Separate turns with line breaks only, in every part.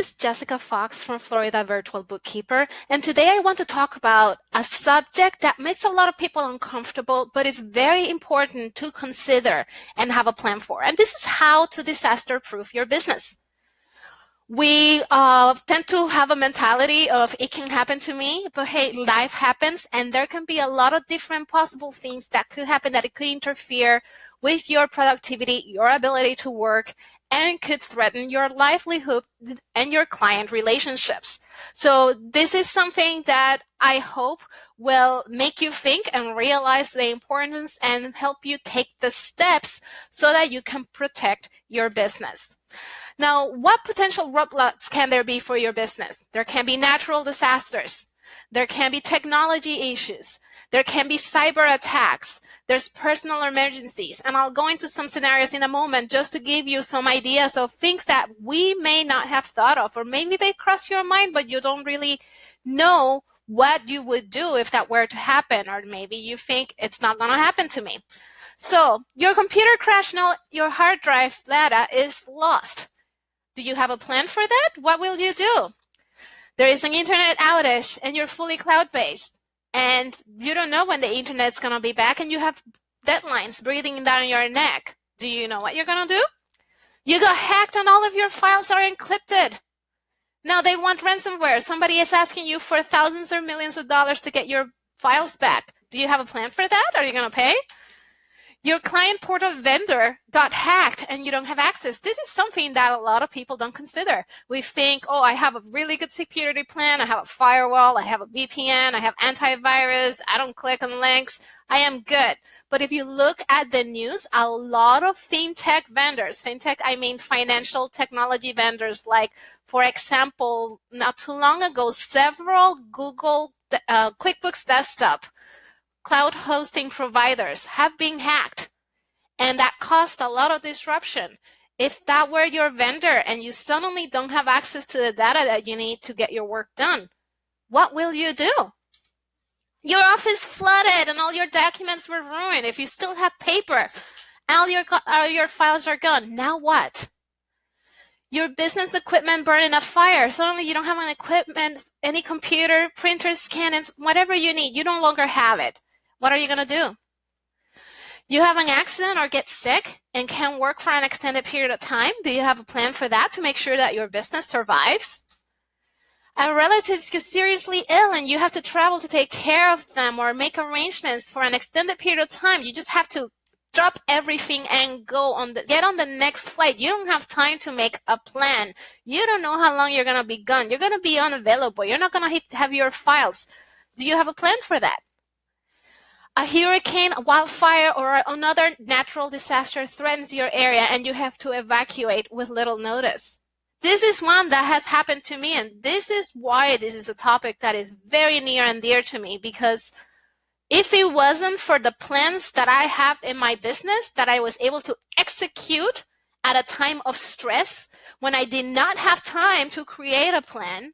This is Jessica Fox from Florida Virtual Bookkeeper, and today I want to talk about a subject that makes a lot of people uncomfortable, but it's very important to consider and have a plan for. And this is how to disaster-proof your business. We tend to have a mentality of it can happen to me, but hey, life happens, and there can be a lot of different possible things that could happen that it could interfere with your productivity, your ability to work, and could threaten your livelihood and your client relationships. So this is something that I hope will make you think and realize the importance and help you take the steps so that you can protect your business. Now, what potential roadblocks can there be for your business? There can be natural disasters. There can be technology issues. There can be cyber attacks. There's personal emergencies. And I'll go into some scenarios in a moment just to give you some ideas of things that we may not have thought of, or maybe they cross your mind, but you don't really know what you would do if that were to happen, or maybe you think it's not going to happen to me. So your computer crashed, now your hard drive data is lost. Do you have a plan for that? What will you do? There is an internet outage and you're fully cloud-based and you don't know when the internet's going to be back and you have deadlines breathing down your neck. Do you know what you're going to do? You got hacked and all of your files are encrypted. Now they want ransomware. Somebody is asking you for thousands or millions of dollars to get your files back. Do you have a plan for that? Are you going to pay? Your client portal vendor got hacked and you don't have access. This is something that a lot of people don't consider. We think, oh, I have a really good security plan. I have a firewall. I have a VPN. I have antivirus. I don't click on links. I am good. But if you look at the news, a lot of fintech vendors, I mean financial technology vendors, like, for example, not too long ago, several Google QuickBooks Desktop cloud hosting providers have been hacked, and that caused a lot of disruption. If that were your vendor and you suddenly don't have access to the data that you need to get your work done, what will you do? Your office flooded and all your documents were ruined. If you still have paper, all your files are gone. Now what? Your business equipment burned in a fire. Suddenly you don't have any equipment, any computer, printer, scanners, whatever you need. You no longer have it. What are you going to do? You have an accident or get sick and can't work for an extended period of time. Do you have a plan for that to make sure that your business survives? A relative gets seriously ill and you have to travel to take care of them or make arrangements for an extended period of time. You just have to drop everything and get on the next flight. You don't have time to make a plan. You don't know how long you're going to be gone. You're going to be unavailable. You're not going to have your files. Do you have a plan for that? A hurricane, a wildfire, or another natural disaster threatens your area and you have to evacuate with little notice. This is one that has happened to me, and this is why this is a topic that is very near and dear to me, because if it wasn't for the plans that I have in my business that I was able to execute at a time of stress when I did not have time to create a plan,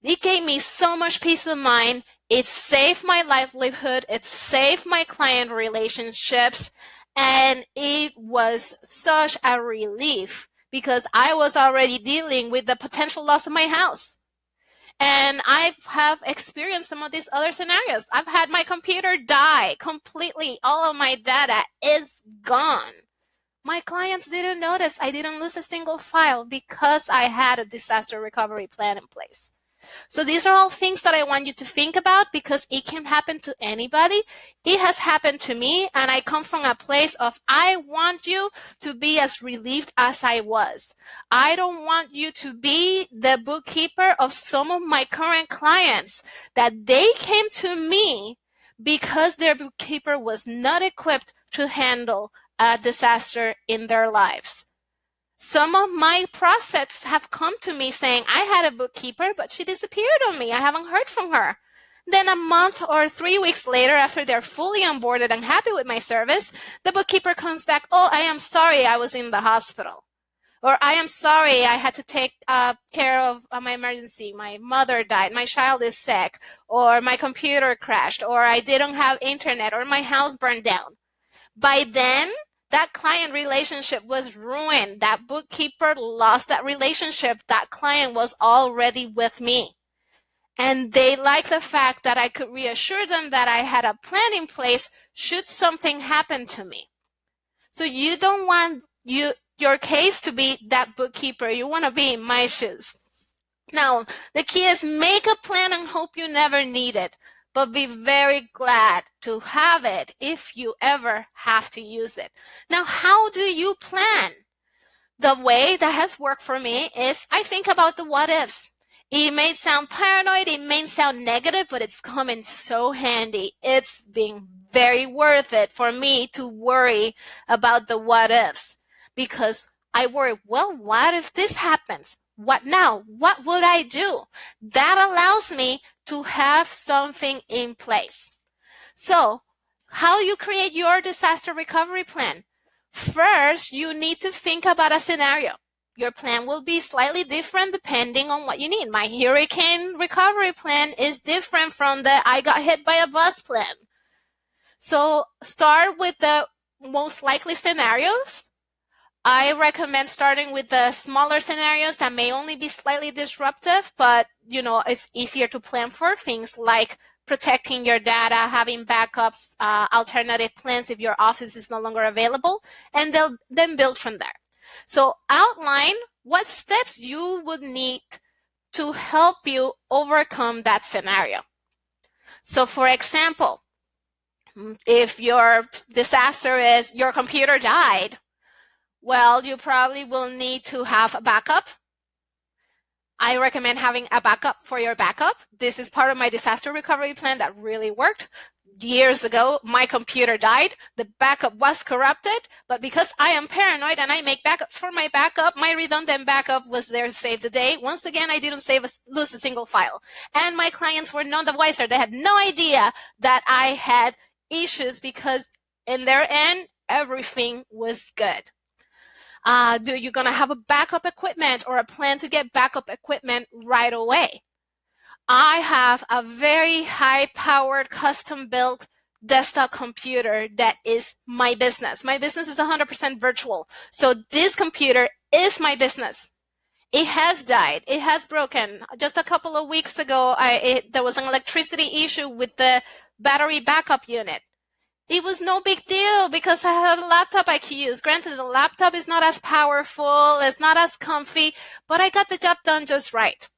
it gave me so much peace of mind. It saved my livelihood. It saved my client relationships. And it was such a relief because I was already dealing with the potential loss of my house. And I have experienced some of these other scenarios. I've had my computer die completely. All of my data is gone. My clients didn't notice. I didn't lose a single file because I had a disaster recovery plan in place. So these are all things that I want you to think about because it can happen to anybody. It has happened to me, and I come from a place of I want you to be as relieved as I was. I don't want you to be the bookkeeper of some of my current clients that they came to me because their bookkeeper was not equipped to handle a disaster in their lives. Some of my prospects have come to me saying, I had a bookkeeper, but she disappeared on me. I haven't heard from her. Then a month or 3 weeks later, after they're fully onboarded and happy with my service, the bookkeeper comes back, oh, I am sorry I was in the hospital. Or I am sorry I had to take care of my emergency. My mother died, my child is sick, or my computer crashed, or I didn't have internet, or my house burned down. By then, that client relationship was ruined. That bookkeeper lost that relationship. That client was already with me. And they liked the fact that I could reassure them that I had a plan in place should something happen to me. So you don't want your case to be that bookkeeper. You want to be in my shoes. Now, the key is make a plan and hope you never need it, but be very glad to have it if you ever have to use it. Now, how do you plan? The way that has worked for me is I think about the what ifs. It may sound paranoid, it may sound negative, but it's coming so handy. It's been very worth it for me to worry about the what ifs, because I worry, well, what if this happens? What now? What would I do? That allows me to have something in place. So, how do you create your disaster recovery plan? First, you need to think about a scenario. Your plan will be slightly different depending on what you need. My hurricane recovery plan is different from the I got hit by a bus plan. So start with the most likely scenarios. I recommend starting with the smaller scenarios that may only be slightly disruptive, but it's easier to plan for. Things like protecting your data, having backups, alternative plans if your office is no longer available, and they'll then build from there. So outline what steps you would need to help you overcome that scenario. So for example, if your disaster is your computer died, well, you probably will need to have a backup. I recommend having a backup for your backup. This is part of my disaster recovery plan that really worked. Years ago, my computer died. The backup was corrupted, but because I am paranoid and I make backups for my backup, my redundant backup was there to save the day. Once again, I didn't lose a single file. And my clients were none the wiser. They had no idea that I had issues because in their end, everything was good. You're going to have a backup equipment or a plan to get backup equipment right away. I have a very high-powered, custom-built desktop computer that is my business. My business is 100% virtual. So this computer is my business. It has died. It has broken. Just a couple of weeks ago, there was an electricity issue with the battery backup unit. It was no big deal because I had a laptop I could use. Granted, the laptop is not as powerful, it's not as comfy, but I got the job done just right.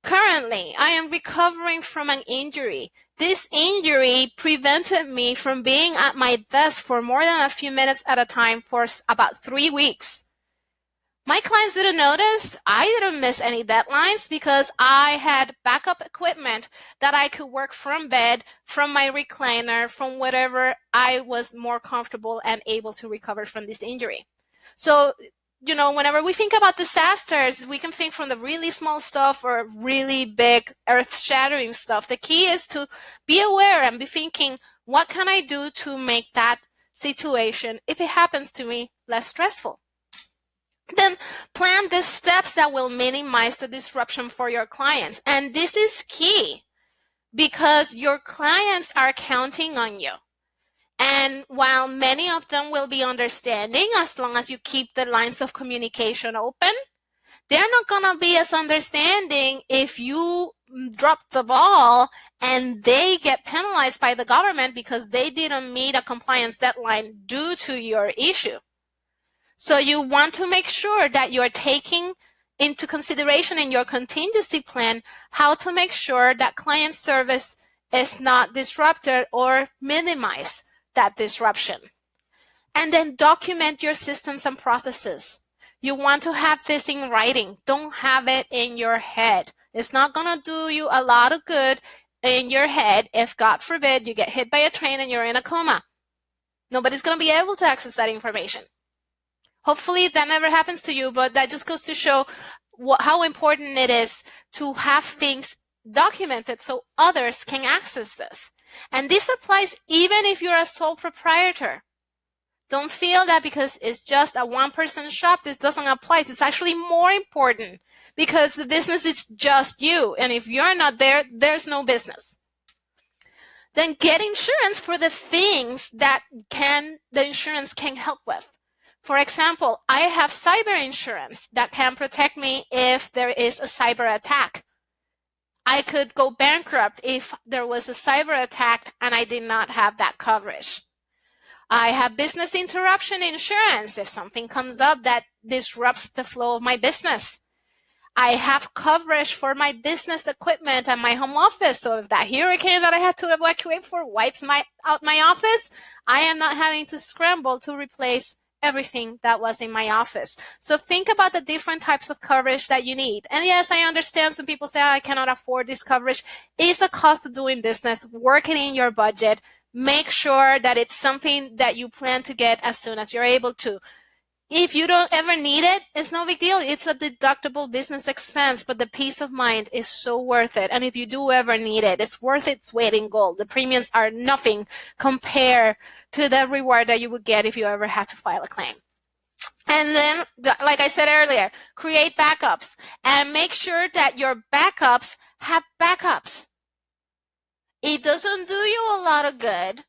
Currently, I am recovering from an injury. This injury prevented me from being at my desk for more than a few minutes at a time for about 3 weeks. My clients didn't notice. I didn't miss any deadlines because I had backup equipment that I could work from bed, from my recliner, from whatever I was more comfortable and able to recover from this injury. So, whenever we think about disasters, we can think from the really small stuff or really big earth-shattering stuff. The key is to be aware and be thinking, what can I do to make that situation, if it happens to me, less stressful? Then plan the steps that will minimize the disruption for your clients. And this is key because your clients are counting on you. And while many of them will be understanding as long as you keep the lines of communication open, they're not going to be as understanding if you drop the ball and they get penalized by the government because they didn't meet a compliance deadline due to your issue. So you want to make sure that you're taking into consideration in your contingency plan how to make sure that client service is not disrupted or minimize that disruption. And then document your systems and processes. You want to have this in writing. Don't have it in your head. It's not going to do you a lot of good in your head if, God forbid, you get hit by a train and you're in a coma. Nobody's going to be able to access that information. Hopefully that never happens to you, but that just goes to show how important it is to have things documented so others can access this. And this applies even if you're a sole proprietor. Don't feel that because it's just a one-person shop, this doesn't apply. It's actually more important because the business is just you. And if you're not there, there's no business. Then get insurance for the things that the insurance can help with. For example, I have cyber insurance that can protect me if there is a cyber attack. I could go bankrupt if there was a cyber attack and I did not have that coverage. I have business interruption insurance if something comes up that disrupts the flow of my business. I have coverage for my business equipment and my home office. So if that hurricane that I had to evacuate for wipes out my office, I am not having to scramble to replace everything that was in my office. So think about the different types of coverage that you need. And yes, I understand some people say, I cannot afford this coverage. It's a cost of doing business. Work it in your budget. Make sure that it's something that you plan to get as soon as you're able to. If you don't ever need it, it's no big deal. It's a deductible business expense, but the peace of mind is so worth it. And if you do ever need it, it's worth its weight in gold. The premiums are nothing compared to the reward that you would get if you ever had to file a claim. And then, like I said earlier, create backups and make sure that your backups have backups. It doesn't do you a lot of good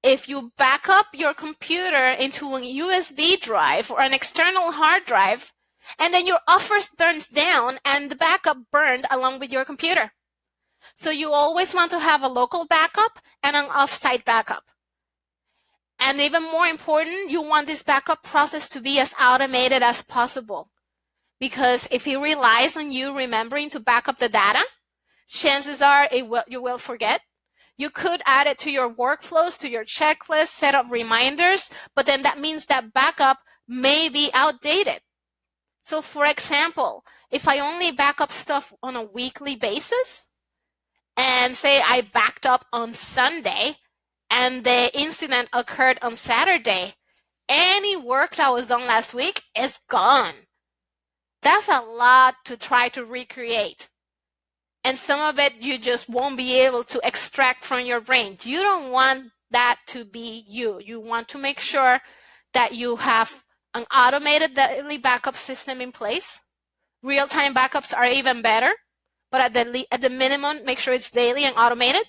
if you back up your computer into a USB drive or an external hard drive, and then your office burns down and the backup burned along with your computer. So you always want to have a local backup and an off-site backup. And even more important, you want this backup process to be as automated as possible. Because if it relies on you remembering to back up the data, chances are you will forget. You could add it to your workflows, to your checklist, set up reminders, but then that means that backup may be outdated. So for example, if I only back up stuff on a weekly basis, and say I backed up on Sunday, and the incident occurred on Saturday, any work that was done last week is gone. That's a lot to try to recreate. And some of it you just won't be able to extract from your brain. You don't want that to be you. You want to make sure that you have an automated daily backup system in place. Real-time backups are even better, but at the minimum, make sure it's daily and automated.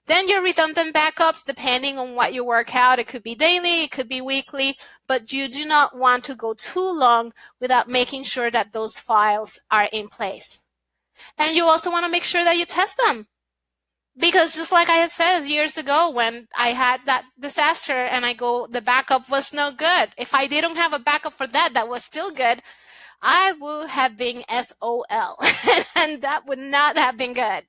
Then your redundant backups, depending on what you work out, it could be daily, it could be weekly, but you do not want to go too long without making sure that those files are in place. And you also want to make sure that you test them. Because just like I had said years ago when I had that disaster and the backup was no good. If I didn't have a backup for that was still good, I would have been SOL. And that would not have been good.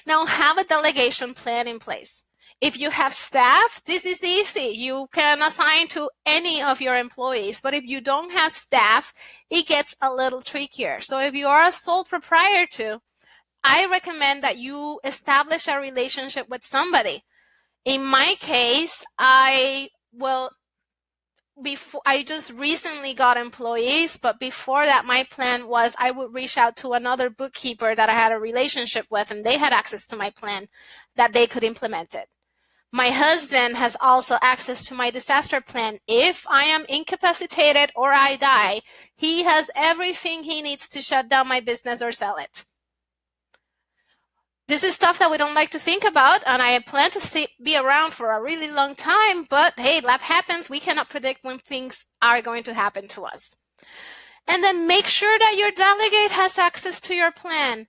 Now have a delegation plan in place. If you have staff, this is easy. You can assign to any of your employees. But if you don't have staff, it gets a little trickier. So if you are a sole proprietor, I recommend that you establish a relationship with somebody. In my case, I just recently got employees, but before that, my plan was I would reach out to another bookkeeper that I had a relationship with, and they had access to my plan that they could implement it. My husband has also access to my disaster plan. If I am incapacitated or I die, he has everything he needs to shut down my business or sell it. This is stuff that we don't like to think about, and I plan to be around for a really long time, but hey, life happens. We cannot predict when things are going to happen to us. And then make sure that your delegate has access to your plan.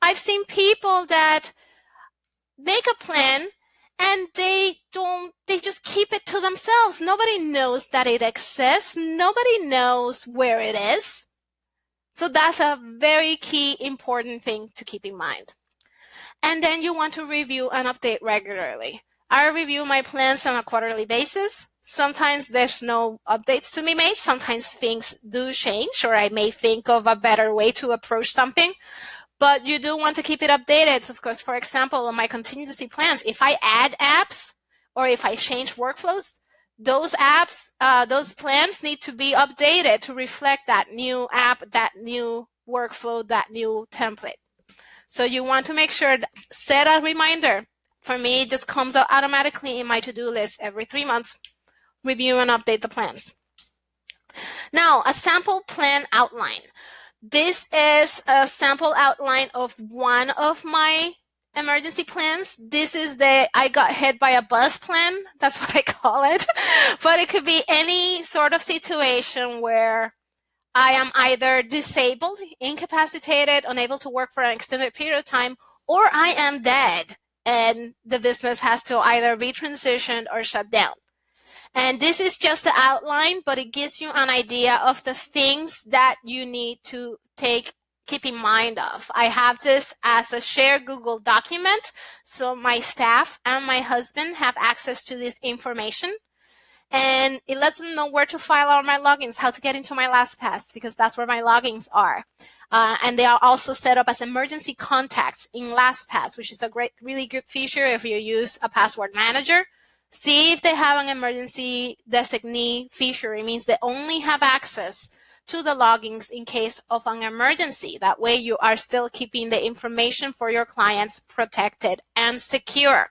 I've seen people that make a plan and they just keep it to themselves. Nobody knows that it exists. Nobody knows where it is. So that's a very key, important thing to keep in mind. And then you want to review and update regularly. I review my plans on a quarterly basis. Sometimes there's no updates to be made. Sometimes things do change, or I may think of a better way to approach something. But you do want to keep it updated. Of course, for example, on my contingency plans, if I add apps or if I change workflows, those apps, those plans need to be updated to reflect that new app, that new workflow, that new template. So you want to make sure that set a reminder. For me, it just comes out automatically in my to-do list every 3 months. Review and update the plans. Now, a sample plan outline. This is a sample outline of one of my emergency plans. This is the I got hit by a bus plan. That's what I call it. But it could be any sort of situation where I am either disabled, incapacitated, unable to work for an extended period of time, or I am dead and the business has to either be transitioned or shut down. And this is just the outline, but it gives you an idea of the things that you need to keep in mind of. I have this as a shared Google document, so my staff and my husband have access to this information. And it lets them know where to file all my logins, how to get into my LastPass, because that's where my logins are. And they are also set up as emergency contacts in LastPass, which is a really good feature if you use a password manager. See if they have an emergency designee feature. It means they only have access to the logins in case of an emergency. That way you are still keeping the information for your clients protected and secure.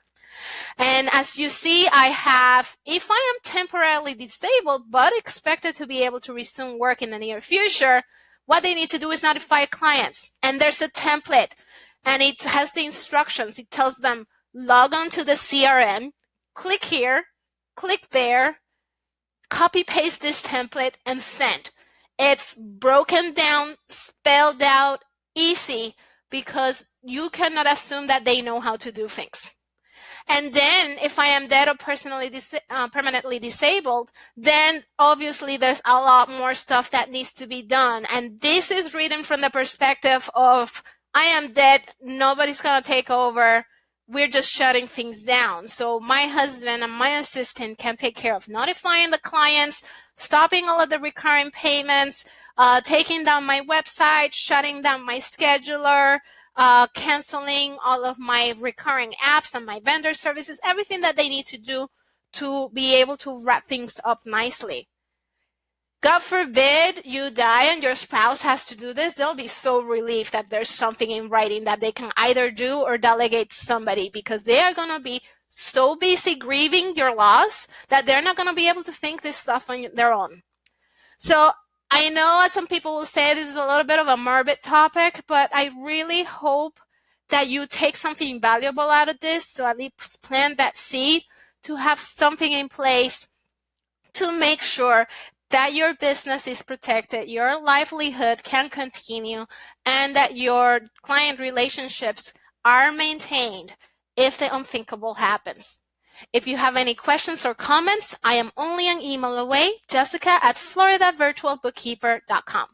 And as you see, I have, if I am temporarily disabled but expected to be able to resume work in the near future, what they need to do is notify clients. And there's a template, and it has the instructions. It tells them, log on to the CRM, click here, click there, copy paste this template, and send. It's broken down, spelled out, easy, because you cannot assume that they know how to do things. And then if I am dead or permanently disabled, then obviously there's a lot more stuff that needs to be done. And this is written from the perspective of, I am dead, nobody's going to take over, we're just shutting things down. So my husband and my assistant can take care of notifying the clients, stopping all of the recurring payments, taking down my website, shutting down my scheduler, canceling all of my recurring apps and my vendor services, everything that they need to do to be able to wrap things up nicely. God forbid you die and your spouse has to do this, they'll be so relieved that there's something in writing that they can either do or delegate to somebody, because they are going to be so busy grieving your loss that they're not going to be able to think this stuff on their own. So I know some people will say this is a little bit of a morbid topic, but I really hope that you take something valuable out of this. So at least plant that seed to have something in place to make sure that your business is protected, your livelihood can continue, and that your client relationships are maintained if the unthinkable happens. If you have any questions or comments, I am only an email away, Jessica@floridavirtualbookkeeper.com.